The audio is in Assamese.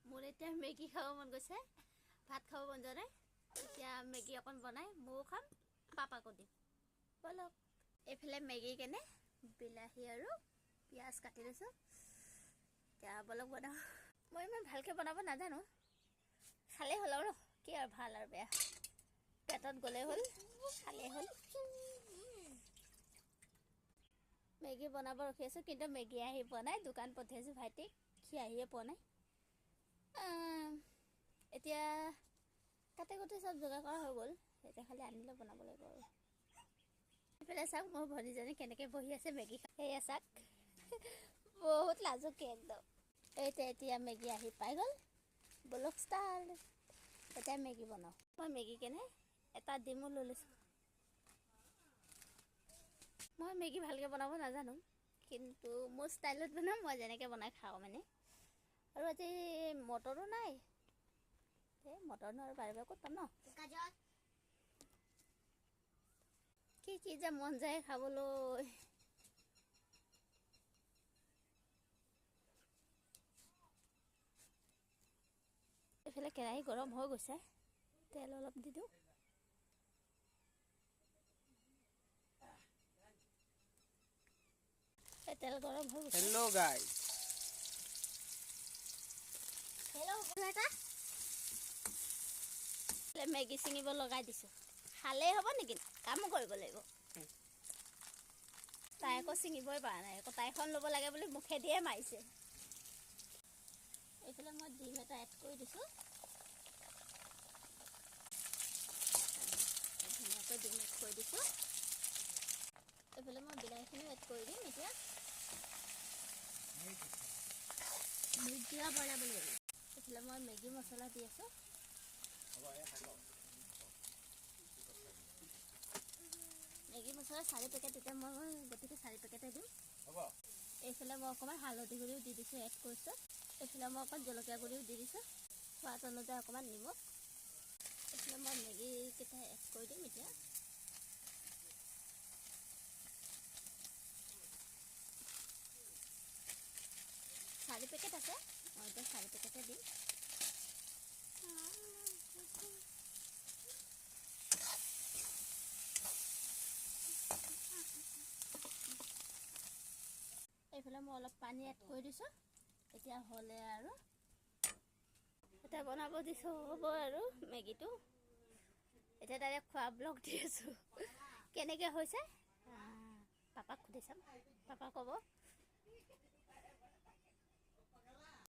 মোৰ এতিয়া মেগী খাব মন গৈছে, ভাত খাব মন যোৱা নাই। এতিয়া মেগী অকণ বনাই ময়ো খাম, পাপাকো দিম। বলক। এইফালে মেগী কেনে বিলাহী আৰু পিঁয়াজ কাটি লৈছোঁ। এতিয়া বলক বনাওঁ। মই ইমান ভালকৈ বনাব নাজানো, খালেই হ'ল আৰু কি আৰু ভাল আৰু বেয়া, পেটত গ'লেই হ'ল, খালেই হ'ল। মেগী বনাব ৰখি আছোঁ, কিন্তু মেগী আহি পোৱা নাই। দোকান পঠিয়াইছোঁ ভাইটিক, সি আহিয়ে পোৱা নাই। এতিয়া কাটি কুটি চব যোগাৰ কৰা হৈ গ'ল, এতিয়া খালি আনিলে বনাব লাগিব আৰু। এইফালে চাওক মোৰ ভনীজনী কেনেকৈ বহি আছে মেগী খাই। সেয়া চাওক, বহুত লাজুকী একদম। এতিয়া মেগী আহি পাই গ'ল, বলক ষ্টাৰ্ট। এতিয়া মেগী বনাওঁ। মই মেগী কেনে এটা ডিমো লৈ লৈছোঁ। মই মেগী ভালকৈ বনাব নাজানো, কিন্তু মোৰ ষ্টাইলত বনাওঁ, মই যেনেকৈ বনাই খাওঁ মানে। আৰু আজি মটৰো নাই, এই মটৰনো আৰু বাৰে বাৰে ক'ত পাম ন। কি যে মন যায় খাবলৈ। এইফালে কেৰাহী গৰম হৈ গৈছে, তেল অলপ দি দিওঁ। তেল গৰম হৈ গৈছে। Hello' guys. মেগী ছিঙিব লগাই দিছোঁ, খালেই হ'ব নেকি, কামো কৰিব লাগিব। তাই আকৌ ছিঙিবই পৰা নাই, আকৌ তাইখন ল'ব লাগে বুলি মুখে দিয়ে মাৰিছে। এইফালে মই ডিম এটা এড কৰি দিছোঁ, ধুনীয়াকৈ ডিম এড কৰি দিছোঁ। এইফালে মই বিলাহীখিনিও এড কৰি দিম। এতিয়া ভুজিয়া বনাব লাগিব। এইফালে মই মেগী মছলা দি আছোঁ। মেগী মছলা 4 পেকেট, এতিয়া মই গতিকে 4 পেকেটে দিম। এইফালে মই অকণমান হালধি গুড়িও দি দিছোঁ, এড কৰিছোঁ। এইফালে মই অকণ জলকীয়া গুড়িও দি দিছোঁ, সোৱাদ অনুযায়ী অকণমান নিমখ। এইফালে মই মেগীকেইটা এড কৰি দিম। এতিয়া 4 পেকেট আছে, মই এতিয়া 4 পেকেটে দিম। এইফালে মই অলপ পানী এড কৰি দিছোঁ। এতিয়া হ'লে আৰু এতিয়া বনাব দিছোঁ, হ'ব আৰু মেগীটো। এতিয়া ডাইৰেক্ট খোৱা ব্লগ দি আছোঁ, কেনেকৈ হৈছে পাপাক সুধি চাম, পাপা ক'ব।